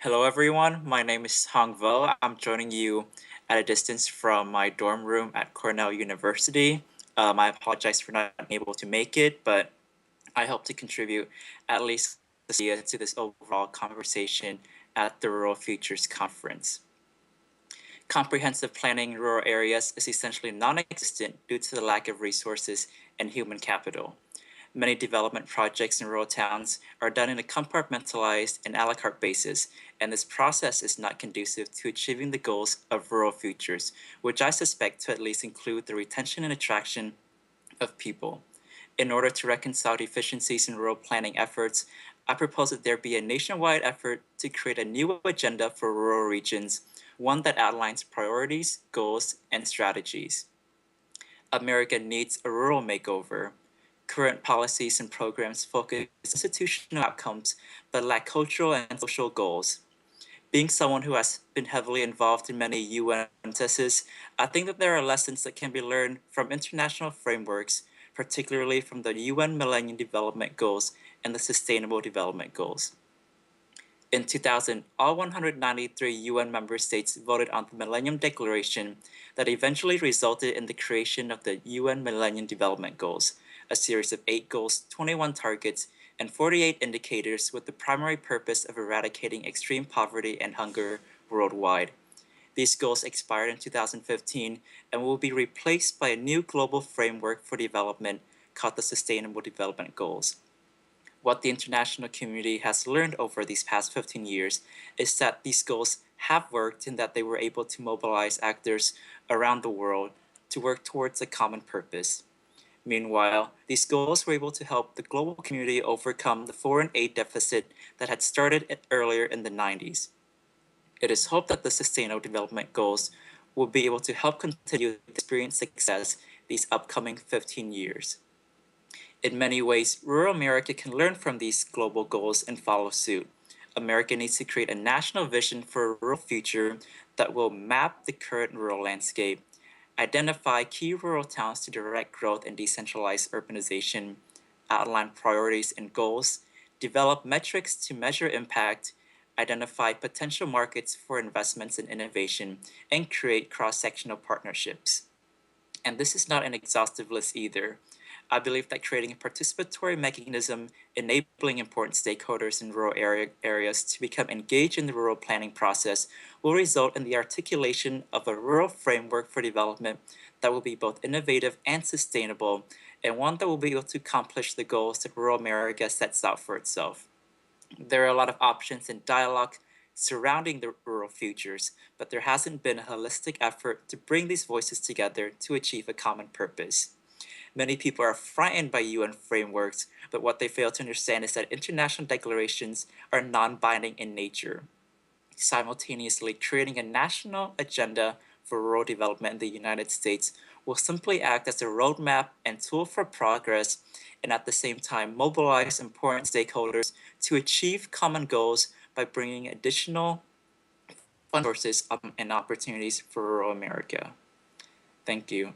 Hello, everyone. My name is Hong Vo. I'm joining you at a distance from my dorm room at Cornell University. I apologize for not being able to make it, but I hope to contribute at least to this overall conversation at the Rural Futures Conference. Comprehensive planning in rural areas is essentially non-existent due to the lack of resources and human capital. Many development projects in rural towns are done in a compartmentalized and a la carte basis, and this process is not conducive to achieving the goals of rural futures, which I suspect to at least include the retention and attraction of people. In order to reconcile deficiencies in rural planning efforts, I propose that there be a nationwide effort to create a new agenda for rural regions, one that outlines priorities, goals, and strategies. America needs a rural makeover. Current policies and programs focus on institutional outcomes but lack cultural and social goals. Being someone who has been heavily involved in many UN processes, I think that there are lessons that can be learned from international frameworks, particularly from the UN Millennium Development Goals and the Sustainable Development Goals. In 2000, all 193 UN member states voted on the Millennium Declaration that eventually resulted in the creation of the UN Millennium Development Goals, a series of 8 goals, 21 targets, and 48 indicators with the primary purpose of eradicating extreme poverty and hunger worldwide. These goals expired in 2015 and will be replaced by a new global framework for development called the Sustainable Development Goals. What the international community has learned over these past 15 years is that these goals have worked and that they were able to mobilize actors around the world to work towards a common purpose. Meanwhile, these goals were able to help the global community overcome the foreign aid deficit that had started earlier in the 90s. It is hoped that the Sustainable Development Goals will be able to help continue to experience success these upcoming 15 years. In many ways, rural America can learn from these global goals and follow suit. America needs to create a national vision for a rural future that will map the current rural landscape, identify key rural towns to direct growth and decentralize urbanization, outline priorities and goals, develop metrics to measure impact, identify potential markets for investments and innovation, and create cross-sectional partnerships. And this is not an exhaustive list either. I believe that creating a participatory mechanism enabling important stakeholders in rural areas to become engaged in the rural planning process will result in the articulation of a rural framework for development that will be both innovative and sustainable, and one that will be able to accomplish the goals that rural America sets out for itself. There are a lot of options and dialogue surrounding the rural futures, but there hasn't been a holistic effort to bring these voices together to achieve a common purpose. Many people are frightened by UN frameworks, but what they fail to understand is that international declarations are non-binding in nature. Simultaneously, creating a national agenda for rural development in the United States will simply act as a roadmap and tool for progress, and at the same time mobilize important stakeholders to achieve common goals by bringing additional fund sources and opportunities for rural America. Thank you.